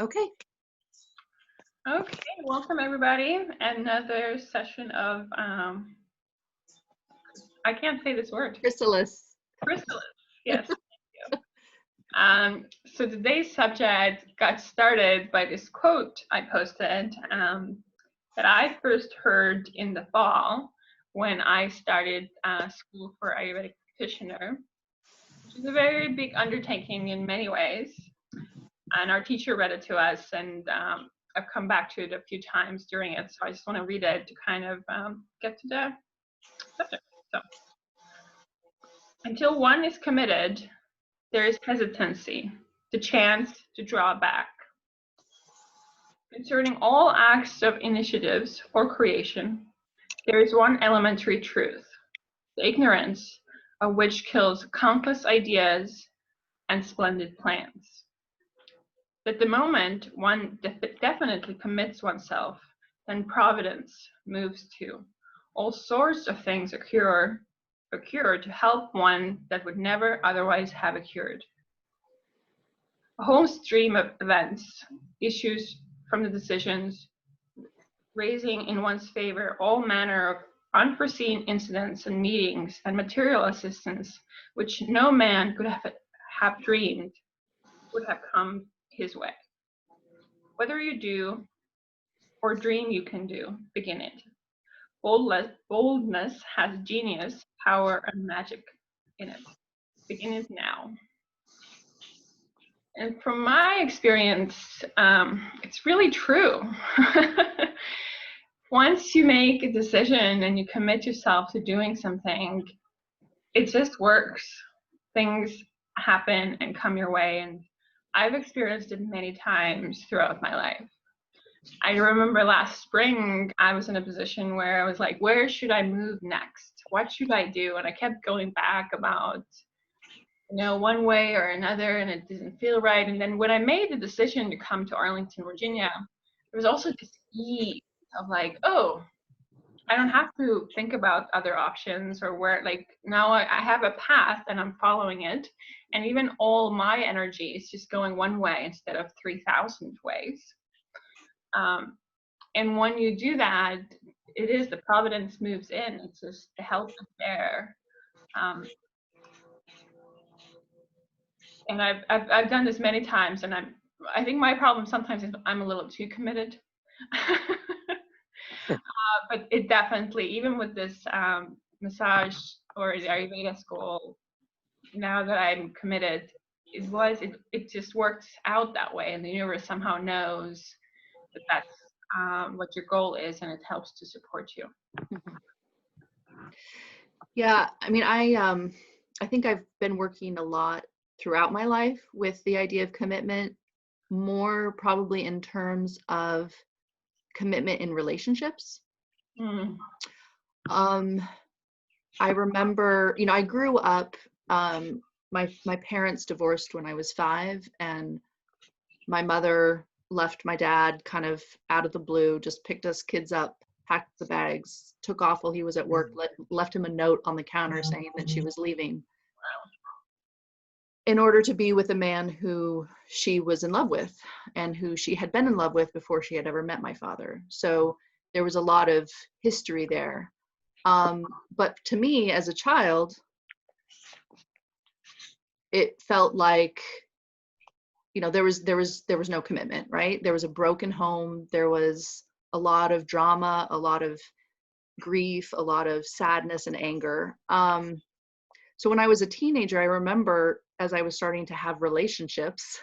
Okay. Okay, welcome everybody. Another session of I can't say this word. Chrysalis. Chrysalis. Yes. Thank you. So today's subject got started by this quote I posted that I first heard in the fall when I started school for Ayurvedic practitioner, which is a very big undertaking in many ways. And our teacher read it to us, and I've come back to it a few times during it, so I just want to read it to kind of get to the subject. So, until one is committed, there is hesitancy, the chance to draw back. Concerning all acts of initiatives or creation, there is one elementary truth, the ignorance of which kills countless ideas and splendid plans. That the moment one definitely commits oneself, then providence moves too. All sorts of things occur to help one that would never otherwise have occurred. A whole stream of events issues from the decisions, raising in one's favor all manner of unforeseen incidents and meetings and material assistance, which no man could have dreamed would have come his way. Whether you do or dream you can do, begin it. Boldness has genius, power, and magic in it. Begin it now. And from my experience, it's really true. Once you make a decision and you commit yourself to doing something, it just works. Things happen and come your way. And I've experienced it many times throughout my life. I remember last spring, I was in a position where I was like, where should I move next? What should I do? And I kept going back about, one way or another, and it didn't feel right. And then when I made the decision to come to Arlington, Virginia, there was also this ease of like, oh, I don't have to think about other options or where, like, now I have a path and I'm following it. And even all my energy is just going one way instead of 3,000 ways. And when you do that, it is the providence moves in. It's just the help is there. And I've done this many times, and I think my problem sometimes is I'm a little too committed. But it definitely, even with this massage or the Ayurveda school, now that I'm committed, it just works out that way, and the universe somehow knows that that's what your goal is, and it helps to support you. Yeah, I mean, I think I've been working a lot throughout my life with the idea of commitment, more probably in terms of commitment in relationships. I remember, I grew up, my parents divorced when I was 5, and my mother left my dad kind of out of the blue, just picked us kids up, packed the bags, took off while he was at work, left him a note on the counter saying that she was leaving in order to be with a man who she was in love with and who she had been in love with before she had ever met my father. So there was a lot of history there. But to me as a child, it felt like, there was no commitment, right? There was a broken home. There was a lot of drama, a lot of grief, a lot of sadness and anger. So when I was a teenager, I remember as I was starting to have relationships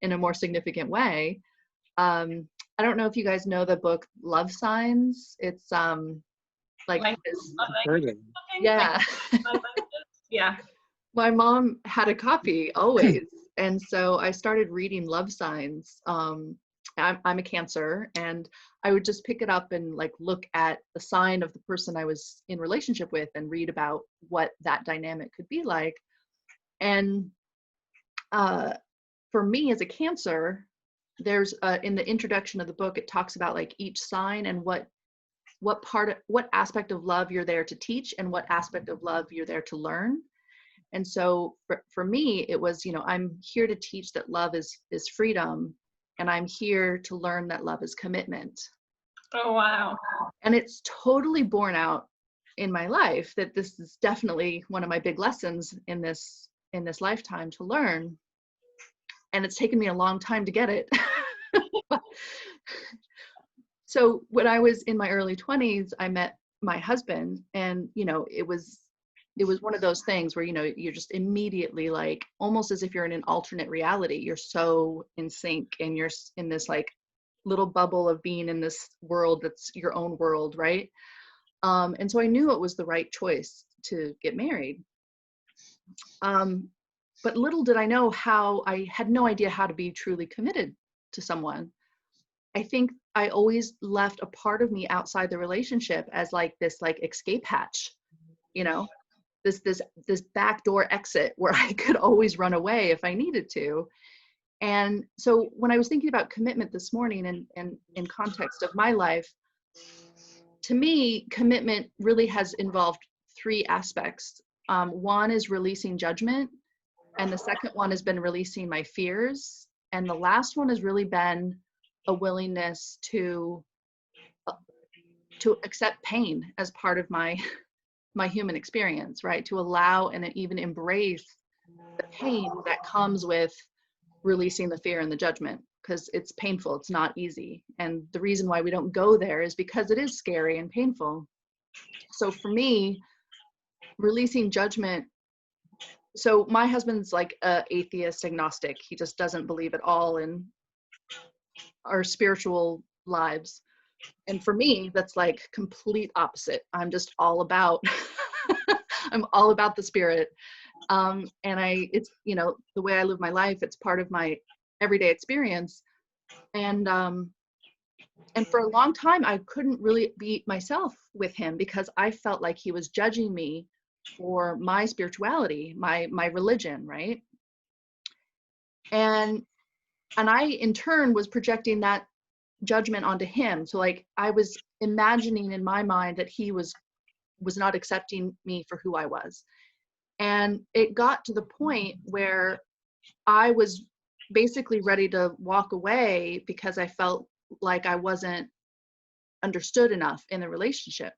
in a more significant way. I don't know if you guys know the book Love Signs. It's yeah. Yeah. My mom had a copy always. And so I started reading Love Signs. I'm a Cancer, and I would just pick it up and look at the sign of the person I was in relationship with and read about what that dynamic could be like. And for me as a Cancer, there's in the introduction of the book, it talks about each sign and what aspect of love you're there to teach and what aspect of love you're there to learn. And so for me, it was, I'm here to teach that love is freedom, and I'm here to learn that love is commitment. Oh, wow. And it's totally borne out in my life that this is definitely one of my big lessons in this lifetime to learn. And it's taken me a long time to get it. So when I was in my early 20s, I met my husband, and it was one of those things where you're just immediately like, almost as if you're in an alternate reality. You're so in sync, and you're in this like little bubble of being in this world that's your own world, right? And so I knew it was the right choice to get married. But little did I know how I had no idea how to be truly committed to someone. I think I always left a part of me outside the relationship as like this like escape hatch, this backdoor exit where I could always run away if I needed to. And so when I was thinking about commitment this morning and in context of my life, to me, commitment really has involved three aspects. One is releasing judgment, and the second one has been releasing my fears, and the last one has really been a willingness to accept pain as part of my human experience, right? To allow and even embrace the pain that comes with releasing the fear and the judgment, because it's painful, it's not easy. And the reason why we don't go there is because it is scary and painful. So for me, releasing judgment, so my husband's like a atheist agnostic. He just doesn't believe at all in our spiritual lives. And for me, that's like complete opposite. I'm just all about I'm all about the spirit. And it's the way I live my life, it's part of my everyday experience. And for a long time I couldn't really be myself with him, because I felt like he was judging me for my spirituality, my religion, right? And I in turn was projecting that judgment onto him. So like I was imagining in my mind that he was not accepting me for who I was. And it got to the point where I was basically ready to walk away because I felt like I wasn't understood enough in the relationship.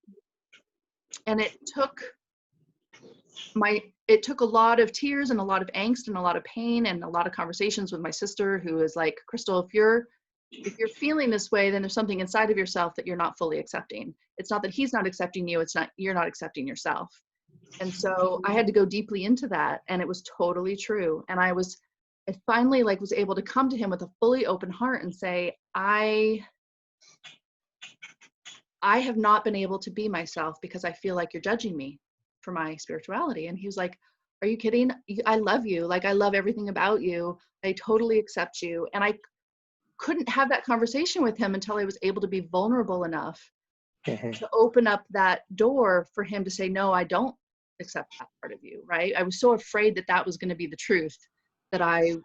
And it took a lot of tears and a lot of angst and a lot of pain and a lot of conversations with my sister, who is like, Crystal, if you're feeling this way, then there's something inside of yourself that you're not fully accepting. It's not that he's not accepting you, it's not you're not accepting yourself. And so I had to go deeply into that, and it was totally true. And I finally like was able to come to him with a fully open heart and say, I have not been able to be myself because I feel like you're judging me for my spirituality. And he was like, are you kidding? I love you. Like, I love everything about you. I totally accept you. And I couldn't have that conversation with him until I was able to be vulnerable enough to open up that door for him to say, no, I don't accept that part of you, right? I was so afraid that that was going to be the truth that I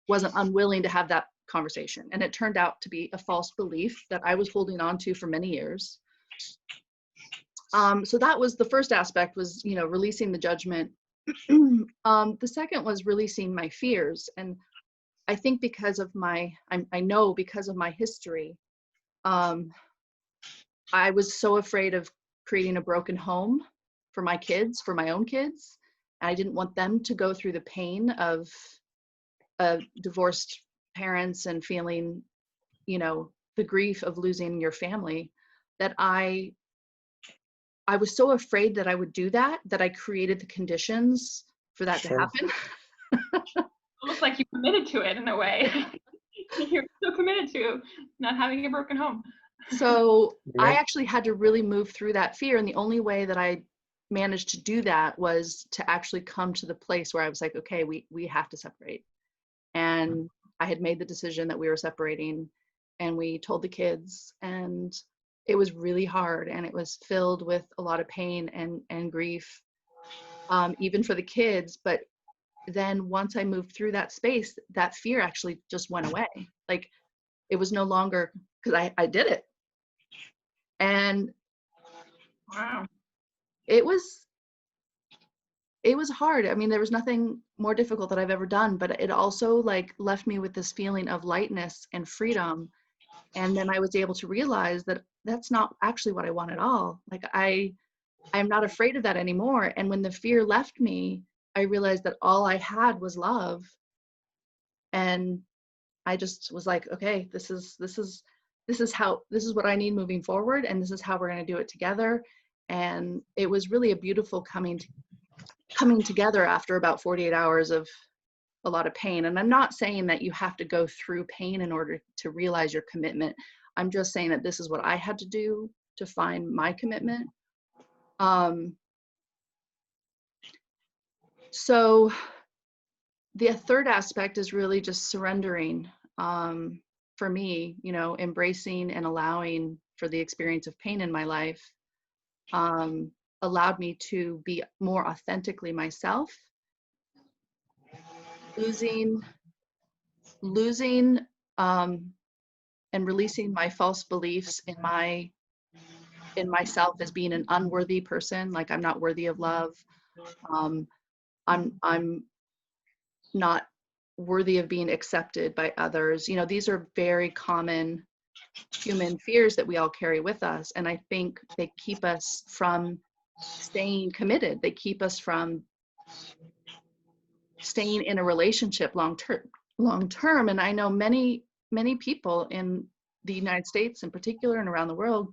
wasn't unwilling to have that conversation. And it turned out to be a false belief that I was holding on to for many years. So that was the first aspect, was, releasing the judgment. The second was releasing my fears. And I think because of I know because of my history, I was so afraid of creating a broken home for my kids, for my own kids. I didn't want them to go through the pain of divorced parents and feeling, the grief of losing your family, that I was so afraid that I would do that I created the conditions for that to happen. Almost like you committed to it in a way. You're so committed to not having a broken home. So I actually had to really move through that fear. And the only way that I managed to do that was to actually come to the place where I was like, okay, we have to separate. And I had made the decision that we were separating, and we told the kids, and it was really hard, and it was filled with a lot of pain and grief, even for the kids. But then once I moved through that space, that fear actually just went away. Like, it was no longer, because I did it. And wow, it was hard. I mean, there was nothing more difficult that I've ever done, but it also like left me with this feeling of lightness and freedom. And then I was able to realize that that's not actually what I want at all. Like I'm not afraid of that anymore. And when the fear left me, I realized that all I had was love. And I just was like, okay, this is what I need moving forward, and this is how we're going to do it together. And it was really a beautiful coming together after about 48 hours of a lot of pain. And I'm not saying that you have to go through pain in order to realize your commitment. I'm just saying that this is what I had to do to find my commitment. So the third aspect is really just surrendering. For me, embracing and allowing for the experience of pain in my life allowed me to be more authentically myself. Losing and releasing my false beliefs in myself as being an unworthy person, like I'm not worthy of love. I'm not worthy of being accepted by others. These are very common human fears that we all carry with us. And I think they keep us from staying committed. They keep us from staying in a relationship long term. And I know many people in the United States in particular and around the world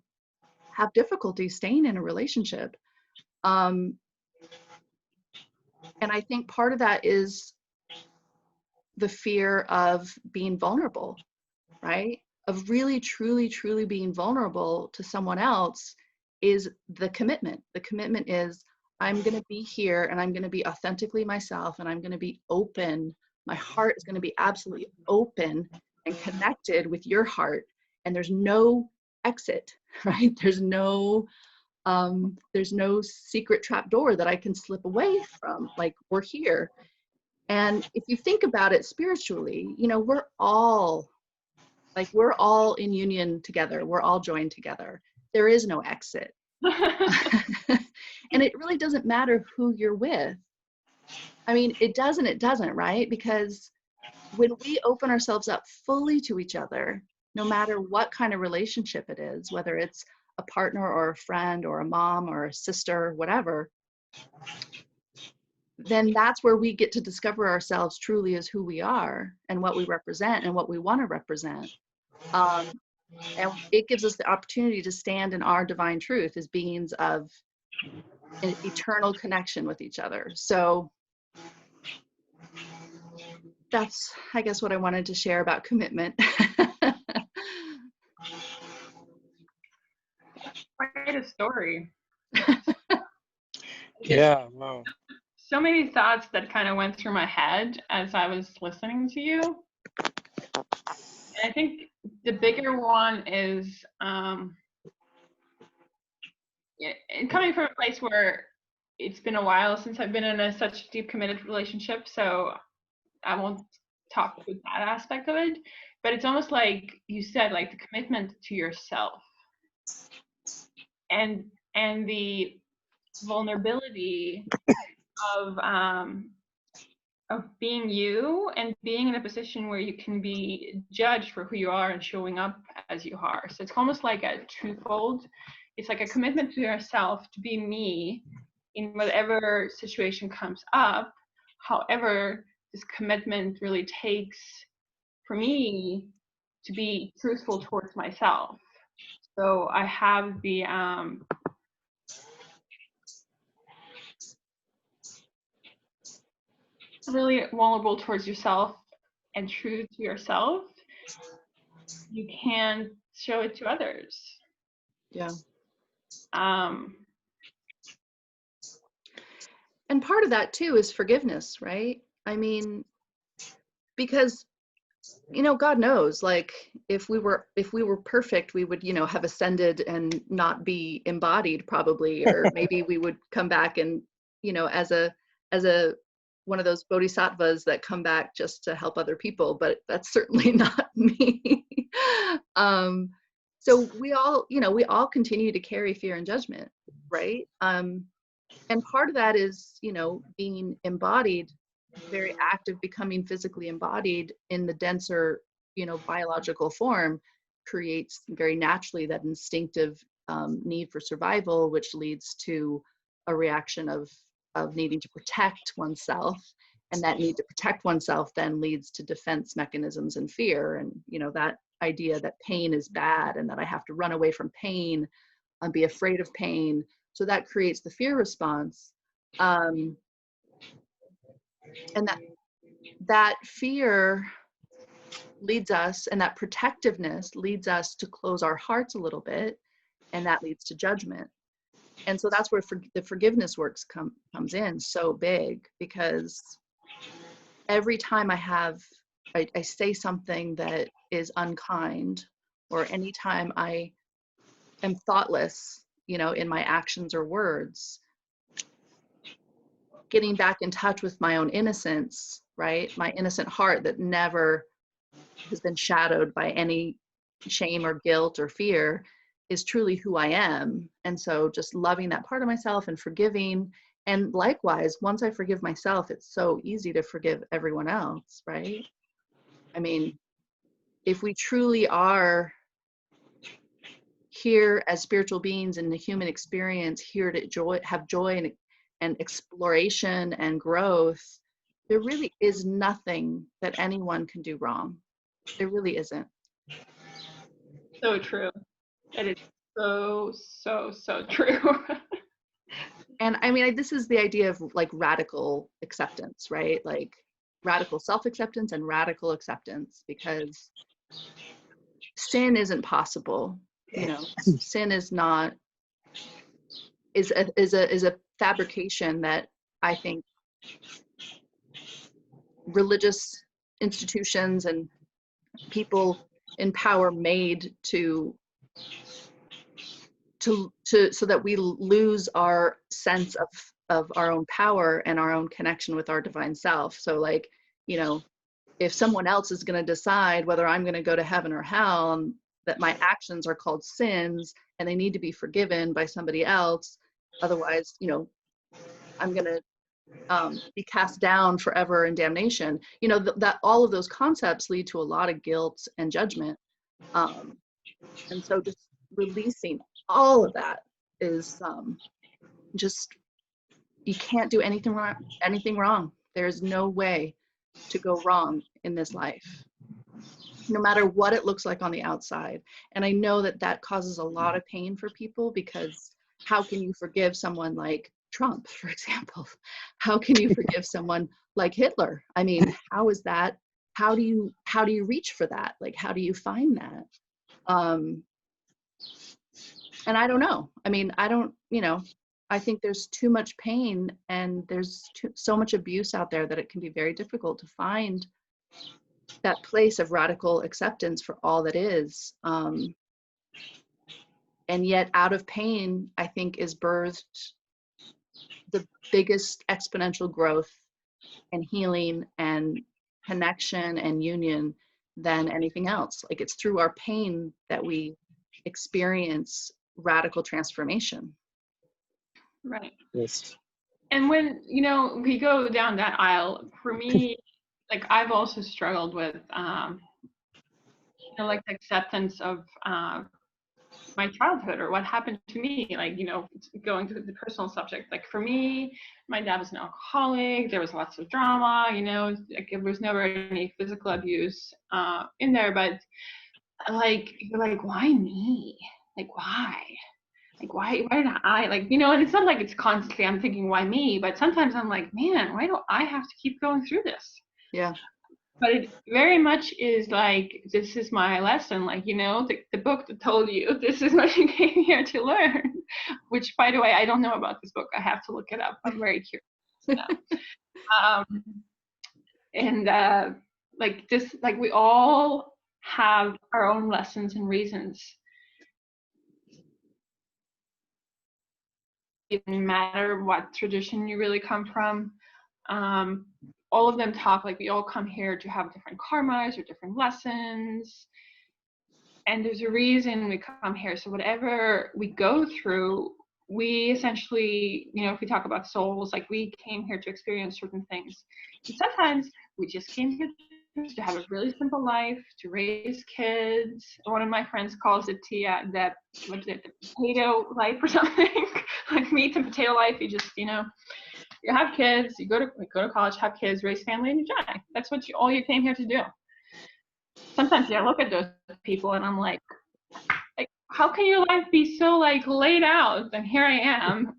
have difficulty staying in a relationship. And I think part of that is the fear of being vulnerable, right? Of really, truly, truly being vulnerable to someone else is the commitment. The commitment is, I'm going to be here and I'm going to be authentically myself and I'm going to be open. My heart is going to be absolutely open and connected with your heart. And there's no exit, right? There's no secret trap door that I can slip away from. Like, we're here. And if you think about it spiritually, we're all in union together. We're all joined together. There is no exit. And it really doesn't matter who you're with. I mean, it doesn't, right? Because when we open ourselves up fully to each other, no matter what kind of relationship it is, whether it's a partner or a friend or a mom or a sister, whatever, then that's where we get to discover ourselves truly as who we are and what we represent and what we want to represent. And it gives us the opportunity to stand in our divine truth as beings of an eternal connection with each other. So that's, I guess, what I wanted to share about commitment. Quite a story. Yeah, wow. So many thoughts that kind of went through my head as I was listening to you. And I think the bigger one is coming from a place where it's been a while since I've been in such deep committed relationship, so I won't talk with that aspect of it, but it's almost like you said, like the commitment to yourself and the vulnerability of being you and being in a position where you can be judged for who you are and showing up as you are. So it's almost like a twofold. It's like a commitment to yourself to be me in whatever situation comes up. However, this commitment really takes, for me, to be truthful towards myself. So I have the really vulnerable towards yourself and true to yourself. You can show it to others. Yeah. And part of that too is forgiveness, right? I mean, because God knows, like if we were perfect, we would, have ascended and not be embodied probably, or maybe we would come back and, as a one of those bodhisattvas that come back just to help other people, but that's certainly not me. So we all continue to carry fear and judgment, right? And part of that is, being embodied very act of becoming physically embodied in the denser, biological form creates very naturally that instinctive need for survival, which leads to a reaction of needing to protect oneself. And that need to protect oneself then leads to defense mechanisms and fear. And, that idea that pain is bad and that I have to run away from pain and be afraid of pain. So that creates the fear response. And that fear leads us, and that protectiveness leads us to close our hearts a little bit, and that leads to judgment. And so that's where the forgiveness works comes in so big, because every time I say something that is unkind, or anytime I am thoughtless, in my actions or words, getting back in touch with my own innocence, right? My innocent heart that never has been shadowed by any shame or guilt or fear is truly who I am. And so just loving that part of myself and forgiving. And likewise, once I forgive myself, it's so easy to forgive everyone else, right? I mean, if we truly are here as spiritual beings in the human experience, here to have joy and exploration and growth, there really is nothing that anyone can do wrong. There really isn't. So true. It is so true. And I mean, this is the idea of like radical acceptance, right? Like radical self-acceptance and radical acceptance, because sin isn't possible. Sin is a fabrication that I think religious institutions and people in power made to so that we lose our sense of our own power and our own connection with our divine self. So like, if someone else is going to decide whether I'm going to go to heaven or hell, and that my actions are called sins and they need to be forgiven by somebody else, otherwise, I'm going to be cast down forever in damnation. That all of those concepts lead to a lot of guilt and judgment. And so just releasing all of that is just, you can't do anything wrong. There's no way to go wrong in this life, no matter what it looks like on the outside. And I know that causes a lot of pain for people, because how can you forgive someone like Trump, for example? How can you forgive someone like Hitler? I mean, how is that? How do you reach for that? Like, how do you find that? And I don't know. I mean, I think there's too much pain, and there's so much abuse out there that it can be very difficult to find that place of radical acceptance for all that is. And yet out of pain, I think, is birthed the biggest exponential growth and healing and connection and union than anything else. Like, it's through our pain that we experience radical transformation. Right. Yes. And when, we go down that aisle, for me, like I've also struggled with, like the acceptance of my childhood or what happened to me, like, going to the personal subject. Like for me, my dad was an alcoholic. There was lots of drama, like there was never any physical abuse in there, but like, you're like, why me? Like, why? Like, why did I, like, and it's not like it's constantly I'm thinking, why me? But sometimes I'm like, man, why do I have to keep going through this? Yeah. But it very much is like, this is my lesson. Like, the book that told you this is what you came here to learn, which, by the way, I don't know about this book. I have to look it up. I'm very curious now. And like this, like we all have our own lessons and reasons. It doesn't matter what tradition you really come from. All of them talk like we all come here to have different karmas or different lessons. And there's a reason we come here. So whatever we go through, we essentially, if we talk about souls, like we came here to experience certain things. And sometimes we just came here to have a really simple life, to raise kids. One of my friends calls it the potato life or something, like meat and potato life. You just, you have kids, you go to college, have kids, raise family, and you die. That's what all you came here to do. Sometimes I look at those people and I'm like, how can your life be so laid out? And here I am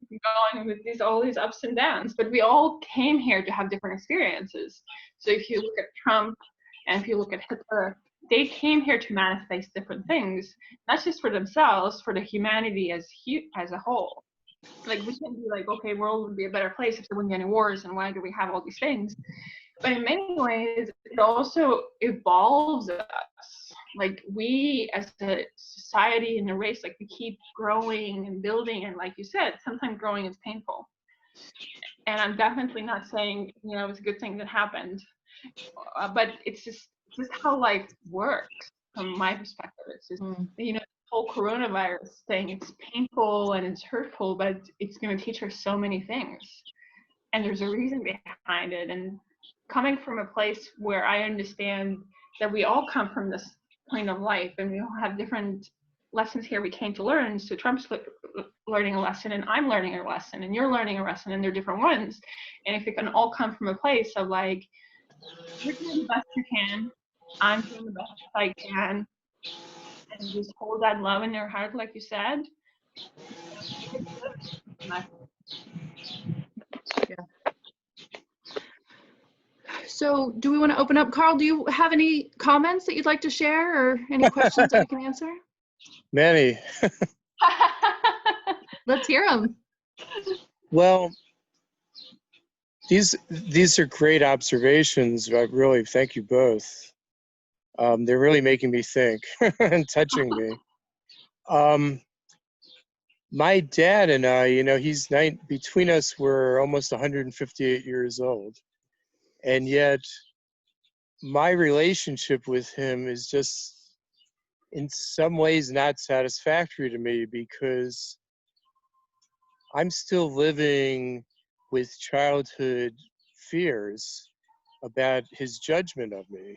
going with all these ups and downs. But we all came here to have different experiences. So if you look at Trump and if you look at Hitler, they came here to manifest different things, not just for themselves, for the humanity as a whole. We can be okay, world would be a better place if there wouldn't be any wars, and why do we have all these things? But in many ways, it also evolves us. We as a society and a race, we keep growing and building, and like you said, sometimes growing is painful. And I'm definitely not saying, it was a good thing that happened, but it's just how life works from my perspective. It's just, the whole coronavirus thing, it's painful and it's hurtful, but it's going to teach us so many things. And there's a reason behind it. And coming from a place where I understand that we all come from this point of life and we all have different lessons here we came to learn. So Trump's learning a lesson and I'm learning a lesson and you're learning a lesson, and they're different ones. And if it can all come from a place of you're doing the best you can, I'm doing the best I can, and just hold that love in your heart, like you said. Yeah. So do we want to open up? Carl, do you have any comments that you'd like to share or any questions that we can answer? Many. Let's hear them. Well, these are great observations. I really thank you both. They're really making me think and touching me. My dad and I, between us, we're almost 158 years old. And yet my relationship with him is just in some ways not satisfactory to me, because I'm still living with childhood fears about his judgment of me.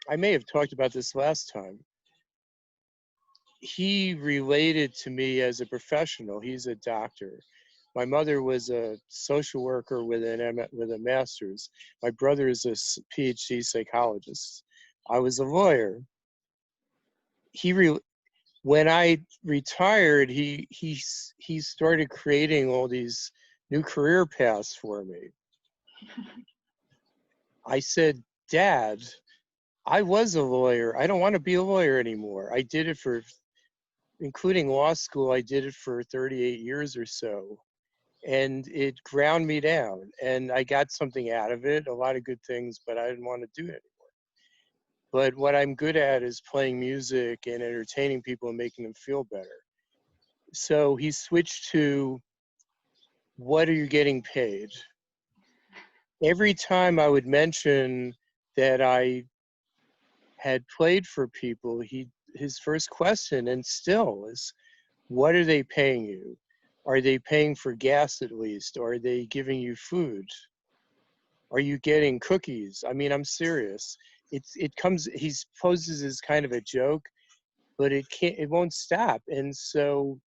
I may have talked about this last time. He related to me as a professional. He's a doctor. My mother was a social worker with a master's. My brother is a PhD psychologist. I was a lawyer. When I retired, he started creating all these new career paths for me. I said, Dad, I was a lawyer. I don't want to be a lawyer anymore. I did it including law school, I did it for 38 years or so. And it ground me down. And I got something out of it, a lot of good things, but I didn't want to do it anymore. But what I'm good at is playing music and entertaining people and making them feel better. So he switched to, what are you getting paid? Every time I would mention that I had played for people, his first question, and still, is, what are they paying you? Are they paying for gas at least? Are they giving you food? Are you getting cookies? I mean, I'm serious. He poses as kind of a joke, but it won't stop. And so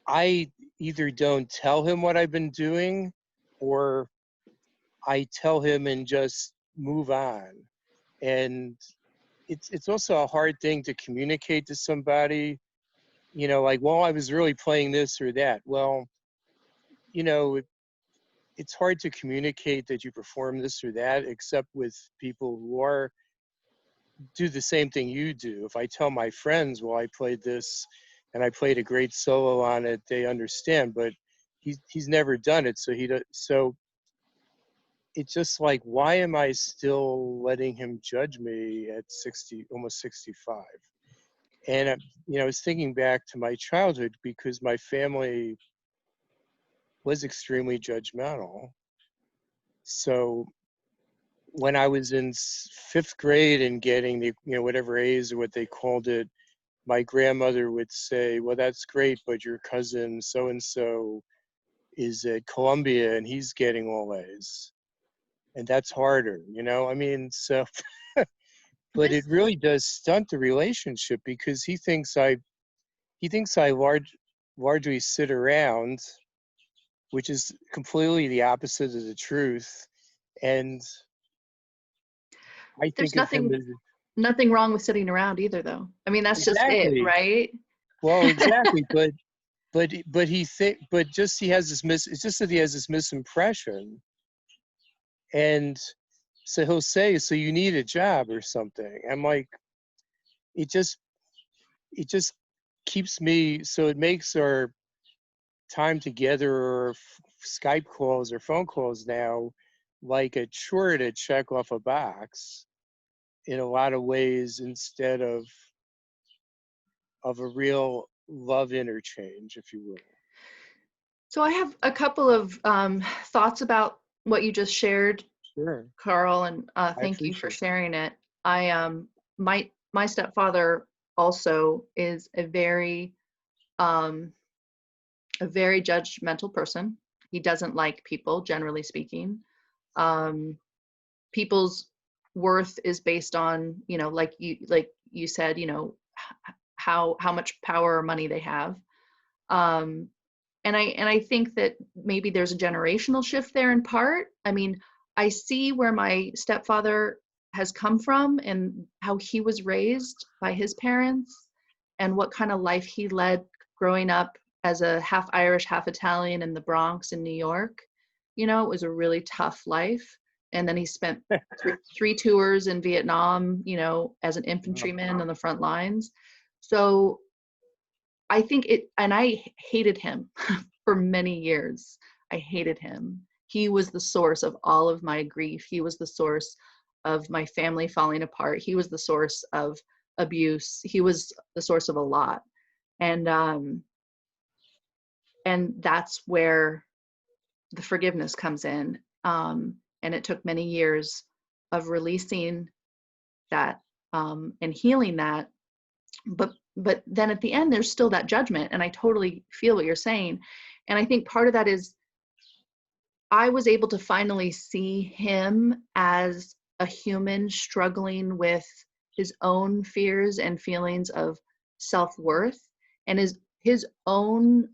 I either don't tell him what I've been doing, or I tell him and just move on. And it's also a hard thing to communicate to somebody, well, I was really playing this or that. Well, it's hard to communicate that you perform this or that, except with people who do the same thing you do. If I tell my friends, well, I played this and I played a great solo on it, they understand, but he's never done it. So it's just why am I still letting him judge me at 60, almost 65? And I was thinking back to my childhood, because my family was extremely judgmental. So when I was in 5th grade and getting the, whatever A's or what they called it, my grandmother would say, well, that's great, but your cousin so-and-so is at Columbia and he's getting all A's. And that's harder, you know? I mean, so, but it really does stunt the relationship because he thinks I largely sit around, which is completely the opposite of the truth. And I There's think of him as nothing wrong with sitting around either, though. I mean, that's just it, exactly. right? Well, exactly, but he think but just he has this it's just that he has this misimpression, and so he'll say, so you need a job or something. I'm like, it just keeps me, so it makes our time together or Skype calls or phone calls now like a chore to check off a box in a lot of ways instead of a real love interchange, if you will. So I have a couple of thoughts about what you just shared, Sure. Carl, and thank you for sharing it. My stepfather also is a very judgmental person. He doesn't like people, generally speaking. People's worth is based on, you know, like you said, you know, how much power or money they have. And I think that maybe there's a generational shift there in part. I mean, I see where my stepfather has come from and how he was raised by his parents and what kind of life he led growing up as a half Irish, half Italian in the Bronx in New York. You know, it was a really tough life. And then he spent three tours in Vietnam, you know, as an infantryman on the front lines. So I think and I hated him for many years. I hated him. He was the source of all of my grief. He was the source of my family falling apart. He was the source of abuse. He was the source of a lot. And that's where the forgiveness comes in. And it took many years of releasing that and healing that. But then at the end, there's still that judgment. And I totally feel what you're saying. And I think part of that is I was able to finally see him as a human struggling with his own fears and feelings of self-worth, and his own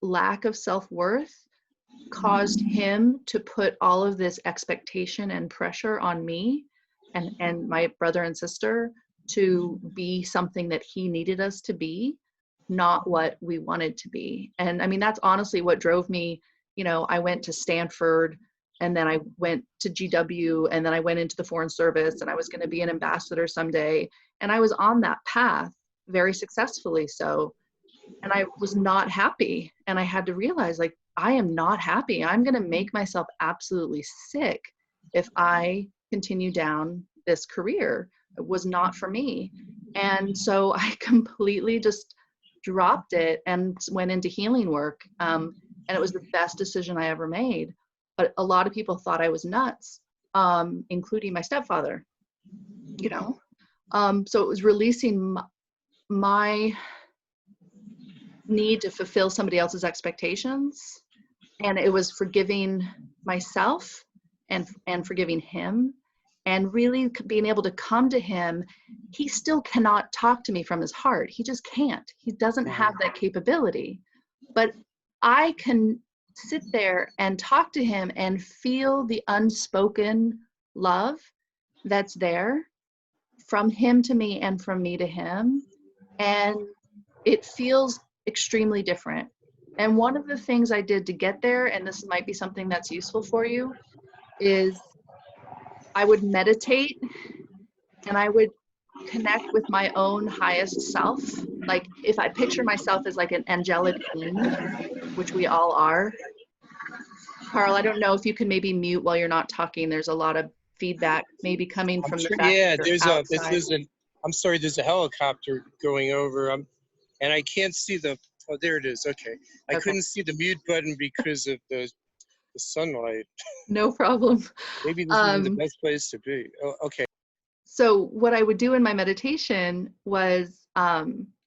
lack of self-worth caused him to put all of this expectation and pressure on me and my brother and sister to be something that he needed us to be, not what we wanted to be. And I mean, that's honestly what drove me. You know, I went to Stanford and then I went to GW and then I went into the Foreign Service and I was going to be an ambassador someday. And I was on that path very successfully. So, and I was not happy. And I had to realize, like, I am not happy. I'm going to make myself absolutely sick if I continue down this career. It was not for me. And so I completely just dropped it and went into healing work. And it was the best decision I ever made. But a lot of people thought I was nuts, including my stepfather, you know. So it was releasing my need to fulfill somebody else's expectations. And it was forgiving myself and forgiving him. And really being able to come to him. He still cannot talk to me from his heart. He just can't. He doesn't have that capability. But I can sit there and talk to him and feel the unspoken love that's there from him to me and from me to him. And it feels extremely different. And one of the things I did to get there, and this might be something that's useful for you, is I would meditate and I would connect with my own highest self. Like if I picture myself as like an angelic being, which we all are. Carl, I don't know if you can maybe mute while you're not talking. There's a lot of feedback maybe coming from the fact yeah, that you're outside. I'm sorry, there's a helicopter going over. And I can't see oh, there it is. Okay. I couldn't see the mute button because of the sunlight. No problem. Maybe this isn't the best place to be. Oh, okay. So what I would do in my meditation was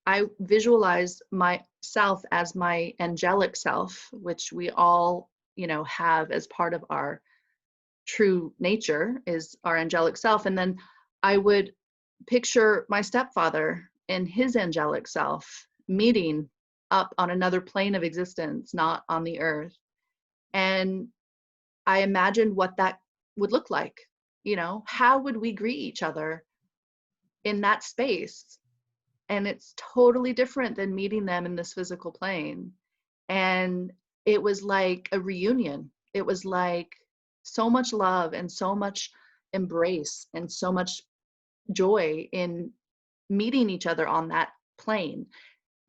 I visualized myself as my angelic self, which we all, have as part of our true nature is our angelic self. And then I would picture my stepfather and his angelic self meeting up on another plane of existence, not on the earth. And I imagined what that would look like. How would we greet each other in that space? And it's totally different than meeting them in this physical plane. And it was like a reunion. It was like so much love and so much embrace and so much joy in meeting each other on that plane.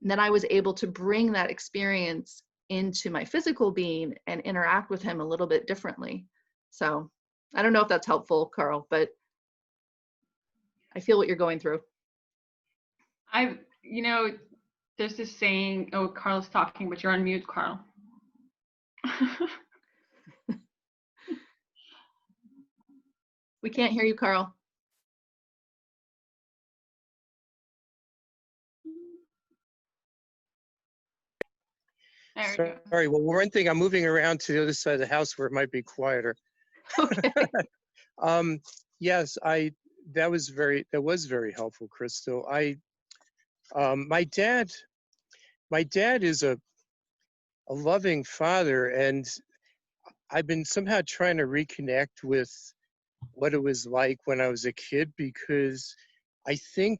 And then I was able to bring that experience into my physical being and interact with him a little bit differently. So I don't know if that's helpful, Carl, but I feel what you're going through. There's this saying, oh, Carl's talking, but you're on mute, Carl. We can't hear you, Carl. Sorry, well, one thing, I'm moving around to the other side of the house where it might be quieter. Okay. Yes, that was very helpful, Crystal. My dad is a loving father, and I've been somehow trying to reconnect with what it was like when I was a kid, because I think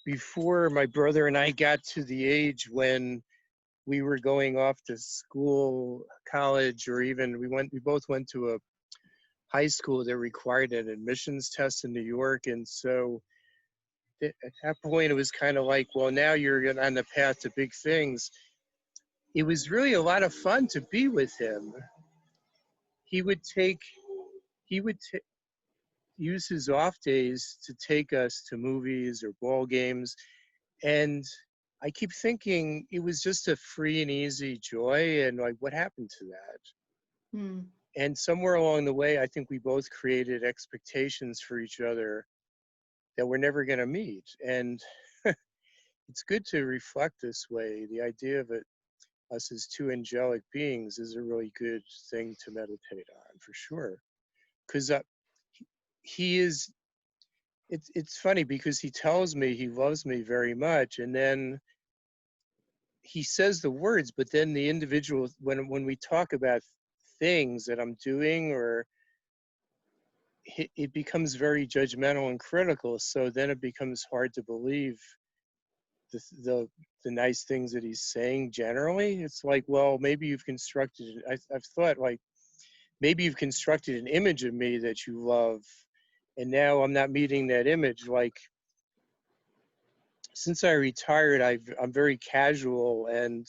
before my brother and I got to the age when we were going off to school, college, or even we both went to a high school that required an admissions test in New York. And so at that point, it was kind of like, well, now you're on the path to big things. It was really a lot of fun to be with him. He would use his off days to take us to movies or ball games. And I keep thinking it was just a free and easy joy, and like, what happened to that? And somewhere along the way, I think we both created expectations for each other that we're never going to meet. And it's good to reflect this way. The idea of us as two angelic beings is a really good thing to meditate on, for sure. Because it's funny because he tells me he loves me very much, and then he says the words, but then the individual, when we talk about things that I'm doing, or it becomes very judgmental and critical. So then it becomes hard to believe the nice things that he's saying generally. It's like, well, maybe you've constructed, I've thought, like, maybe you've constructed an image of me that you love, and now I'm not meeting that image. Like, since I retired, I'm very casual, and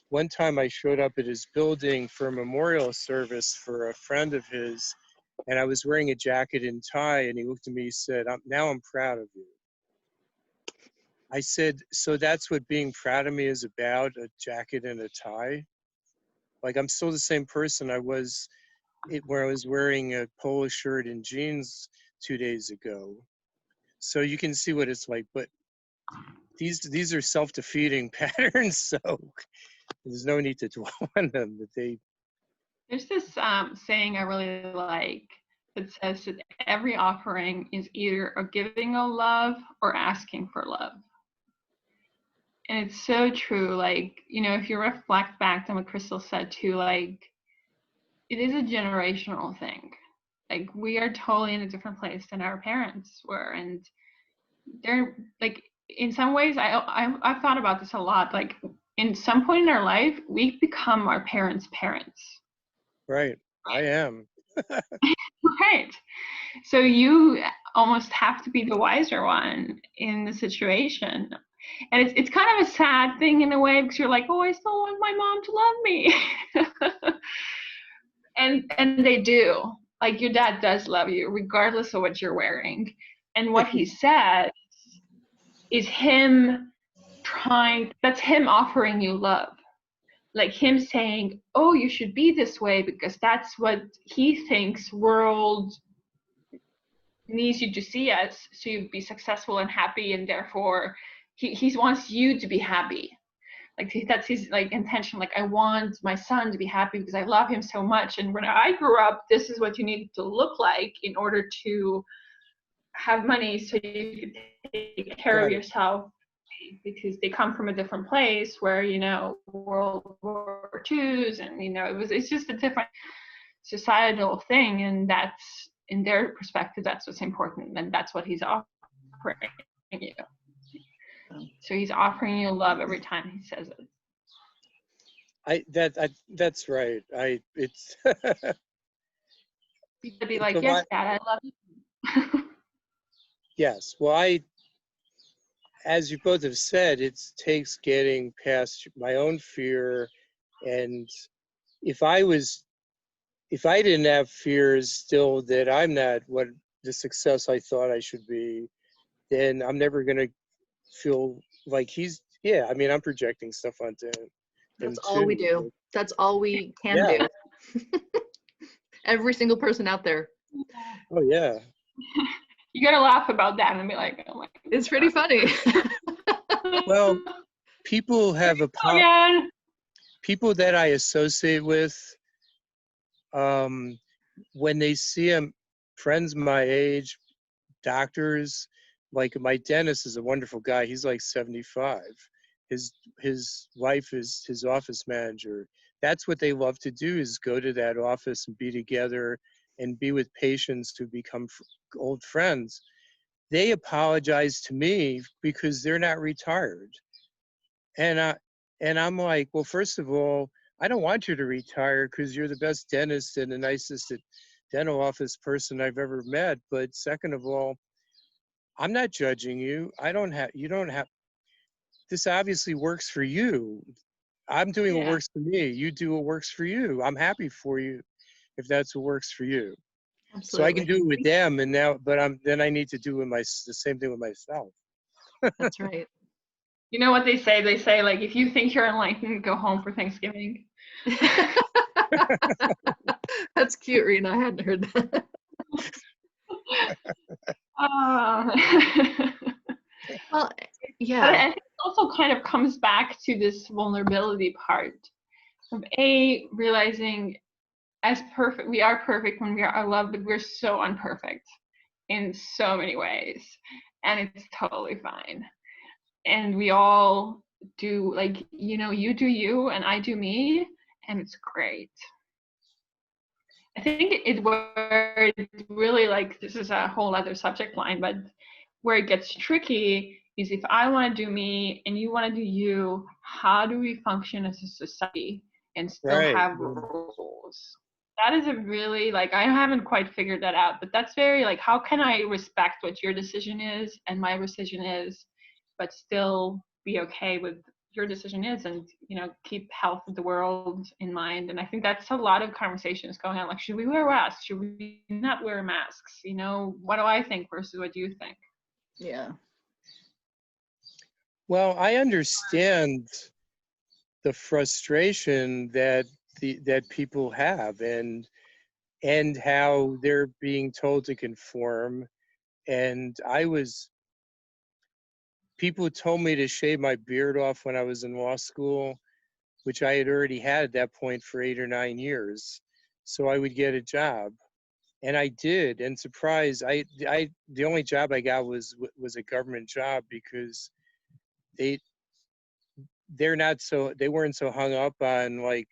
one time I showed up at his building for a memorial service for a friend of his, and I was wearing a jacket and tie, and he looked at me, he said, now I'm proud of you. I said, so that's what being proud of me is about, a jacket and a tie? Like, I'm still the same person I was where I was wearing a polo shirt and jeans 2 days ago. So you can see what it's like, but these are self-defeating patterns, so there's no need to dwell on them. But There's this saying I really like that says that every offering is either a giving of love or asking for love. And it's so true. Like, if you reflect back on what Crystal said too, like, it is a generational thing. Like, we are totally in a different place than our parents were. And they're like, in some ways, I've thought about this a lot. Like, in some point in our life, we become our parents' parents. Right. I am. Right. So you almost have to be the wiser one in the situation. And it's kind of a sad thing in a way, because you're like, oh, I still want my mom to love me. and they do. Like, your dad does love you, regardless of what you're wearing. And what he says is that's him offering you love. Like, him saying, oh, you should be this way because that's what he thinks world needs you to see as, so you'd be successful and happy, and therefore he wants you to be happy. Like that's his like intention. Like, I want my son to be happy because I love him so much. And when I grew up, this is what you needed to look like in order to have money so you could take care of Right. yourself, because they come from a different place where, you know, World War II's, and, you know, it's just a different societal thing. And that's, in their perspective, that's what's important. And that's what he's offering you. So he's offering you love every time he says it. That's right. It's You could be it's a like, yes, lot. Dad, I love you. Yes. Well, as you both have said, it takes getting past my own fear. And if I didn't have fears still that I'm not what the success I thought I should be, then I'm never going to feel like yeah, I mean, I'm projecting stuff onto him That's all we too. do. That's all we can Yeah. do. Every single person out there. Oh, yeah. You gotta laugh about that and be like, oh my God. It's pretty funny. Well, people have Again. people that I associate with, when they see them, friends my age, doctors, like my dentist is a wonderful guy. He's like 75. His wife is his office manager. That's what they love to do, is go to that office and be together and be with patients who become old friends. They apologize to me because they're not retired. And I'm like, well, first of all, I don't want you to retire because you're the best dentist and the nicest dental office person I've ever met. But second of all, I'm not judging you. You don't have, this obviously works for you. I'm doing what Yeah. works for me. You do what works for you. I'm happy for you if that's what works for you. So I can Absolutely. do it with them, and then I need to do the same thing with myself. That's right. You know what they say? They say, like, if you think you're enlightened, go home for Thanksgiving. That's cute, Riina. I hadn't heard that. Well, But yeah. I think it also kind of comes back to this vulnerability part of realizing, as perfect, we are perfect when we are loved, but we're so imperfect in so many ways, and it's totally fine. And we all do, like, you know, you do you and I do me, and it's great. I think where it really, like, this is a whole other subject line, but where it gets tricky is, if I want to do me and you want to do you, how do we function as a society and still Right. have rules? That is a really, like, I haven't quite figured that out, but that's very, like, how can I respect what your decision is and my decision is, but still be okay with your decision is, and, you know, keep health of the world in mind. And I think that's a lot of conversations going on, like, should we wear masks, should we not wear masks, you know, what do I think versus what do you think? Yeah. Well, I understand the frustration that that people have, and how they're being told to conform. And people told me to shave my beard off when I was in law school, which I had already had at that point for 8 or 9 years, so I would get a job. And I did, and surprise, the only job I got was a government job, because they they weren't so hung up on, like,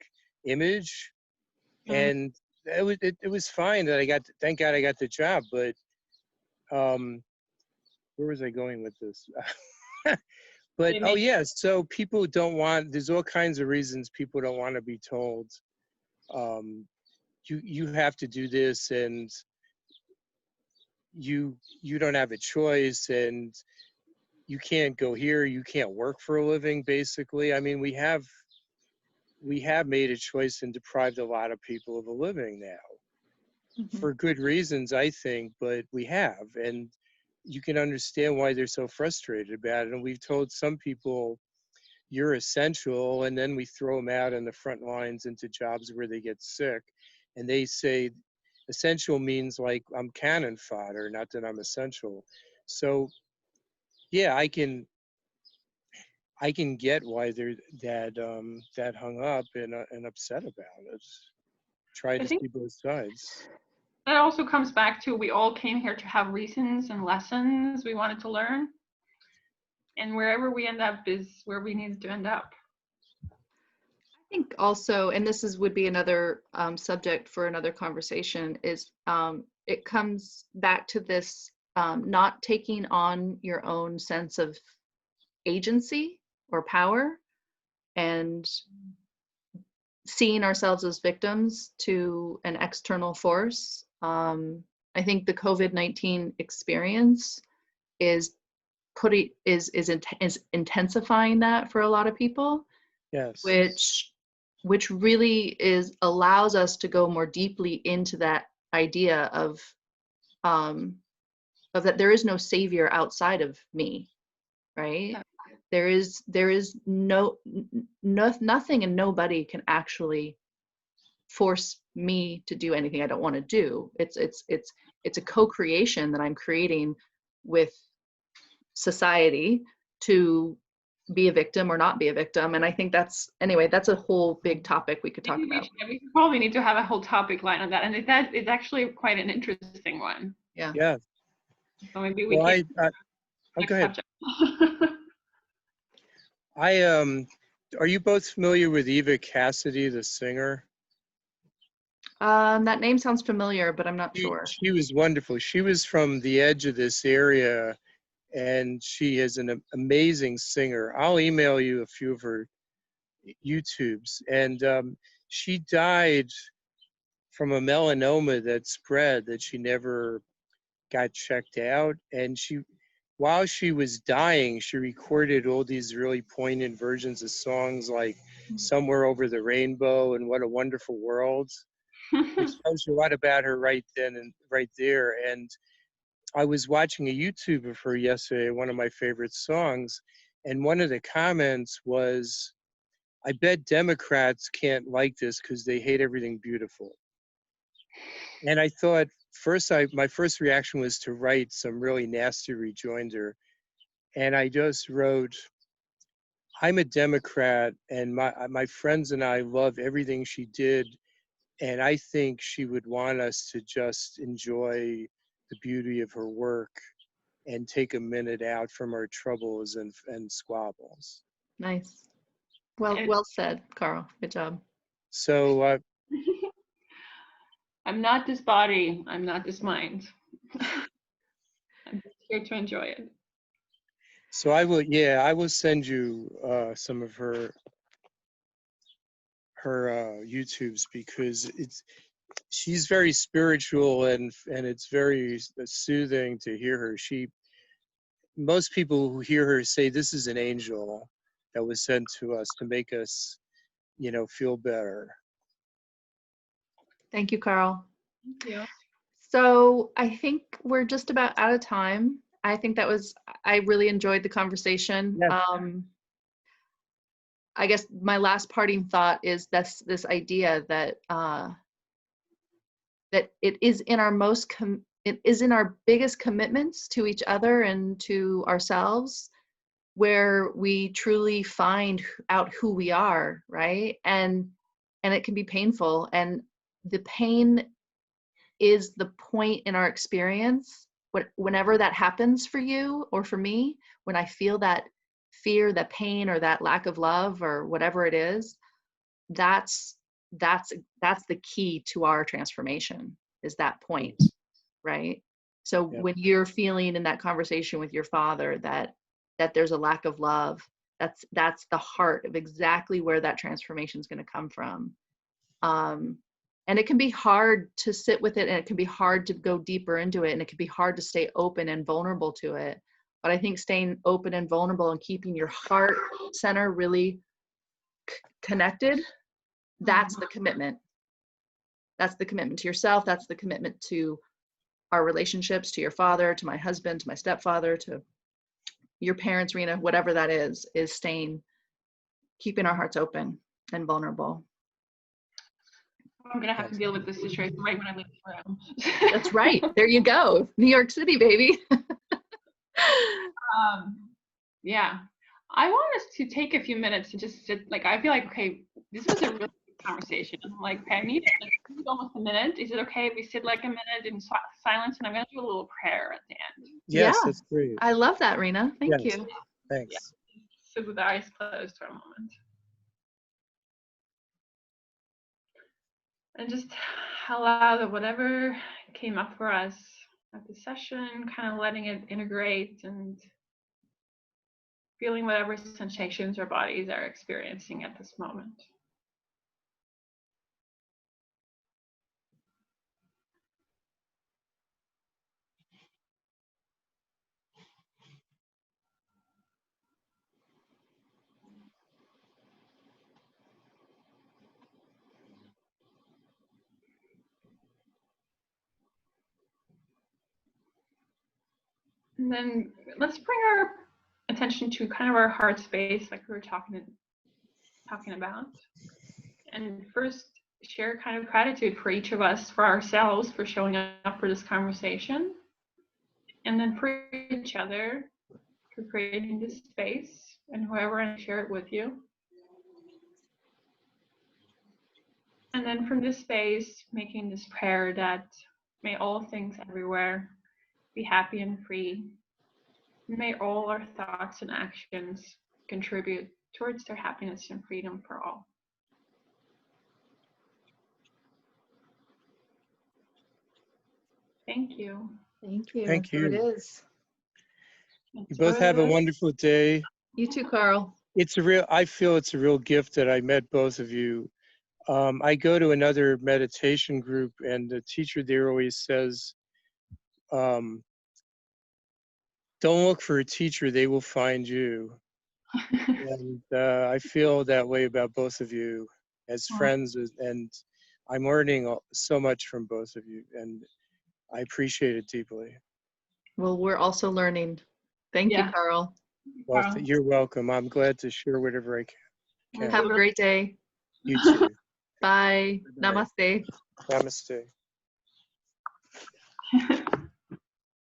image. And it was fine that thank God I got the job. But where was I going with this? But oh yeah, so people don't want, there's all kinds of reasons people don't want to be told, you have to do this, and you don't have a choice, and you can't go here, you can't work for a living, basically. I mean, we have made a choice and deprived a lot of people of a living now, for good reasons, I think, but we have. And you can understand why they're so frustrated about it. And we've told some people, you're essential, and then we throw them out on the front lines into jobs where they get sick, and they say essential means, like, I'm cannon fodder, not that I'm essential. So yeah, I can get why they're that hung up and upset about it. Try I to think see both sides. that also comes back to we all came here to have reasons and lessons we wanted to learn. And wherever we end up is where we needed to end up. I think also, and this would be another subject for another conversation, is it comes back to this not taking on your own sense of agency or power and seeing ourselves as victims to an external force. I think the COVID-19 experience is intensifying that for a lot of people, Yes. which really allows us to go more deeply into that idea of that there is no savior outside of me, right? There is nothing and nobody can actually force me to do anything I don't want to do. It's a co-creation that I'm creating with society to be a victim or not be a victim. And I think that's a whole big topic we could talk about. We probably need to have a whole topic line on that, and it's actually quite an interesting one. Yeah. Yeah. So maybe we Well, can. go ahead. Are you both familiar with Eva Cassidy, the singer? That name sounds familiar, but I'm not sure. She was wonderful. She was from the edge of this area, and she is an amazing singer. I'll email you a few of her YouTubes. And she died from a melanoma that spread that she never got checked out. And while she was dying, she recorded all these really poignant versions of songs like Somewhere Over the Rainbow and What a Wonderful World, which tells you a lot about her right then and right there. And I was watching a YouTube of her yesterday, one of my favorite songs, and one of the comments was, I bet Democrats can't like this because they hate everything beautiful. And I thought, my first reaction was to write some really nasty rejoinder. And I just wrote, I'm a Democrat, and my friends and I love everything she did. And I think she would want us to just enjoy the beauty of her work and take a minute out from our troubles and squabbles. Nice. Well said, Carl. Good job. So I'm not this body. I'm not this mind. I'm just here to enjoy it. So I will send you some of her YouTubes, because she's very spiritual and it's very soothing to hear her. Most people who hear her say this is an angel that was sent to us to make us, feel better. Thank you, Carl. Thank you. So I think we're just about out of time. I really enjoyed the conversation. Yes. I guess my last parting thought is this idea that that it is in our biggest commitments to each other and to ourselves where we truly find out who we are, right? And it can be painful, and the pain is the point in our experience. Whenever that happens for you or for me, when I feel that fear, that pain, or that lack of love, or whatever it is, that's the key to our transformation, is that point, right? So Yep. when you're feeling in that conversation with your father that there's a lack of love, that's the heart of exactly where that transformation is going to come from. And it can be hard to sit with it, and it can be hard to go deeper into it, and it can be hard to stay open and vulnerable to it. But I think staying open and vulnerable and keeping your heart center really connected, that's the commitment. That's the commitment to yourself. That's the commitment to our relationships, to your father, to my husband, to my stepfather, to your parents, Riina, whatever that is keeping our hearts open and vulnerable. I'm gonna have to deal with this situation right when I leave the room. That's right. There you go. New York City, baby. Yeah. I want us to take a few minutes to just sit. Like, I feel like, okay, this was a really good conversation. Like, okay, I need almost a minute. Is it okay if we sit like a minute in silence? And I'm going to do a little prayer at the end. Yes, Yeah. that's great. I love that, Riina. Thank Yes. you. Thanks. Sit with the eyes closed for a moment. And just allow that whatever came up for us at the session, kind of letting it integrate and feeling whatever sensations our bodies are experiencing at this moment. And then let's bring our attention to kind of our heart space, like we were talking about. And first, share kind of gratitude for each of us, for ourselves, for showing up for this conversation. And then for each other, for creating this space, and whoever, and share it with you. And then from this space, making this prayer that may all things everywhere be happy and free. May all our thoughts and actions contribute towards their happiness and freedom for all. Thank you. Thank you. Thank Here it you. is. You both have a wonderful day. You too, Carl. I feel it's a real gift that I met both of you. I go to another meditation group, and the teacher there always says, don't look for a teacher, they will find you. And I feel that way about both of you as friends, and I'm learning so much from both of you, and I appreciate it deeply. Well, we're also learning. Thank you, Carl. Well, you're welcome. I'm glad to share whatever I can. Have a great day. You too. Bye. Namaste. Namaste.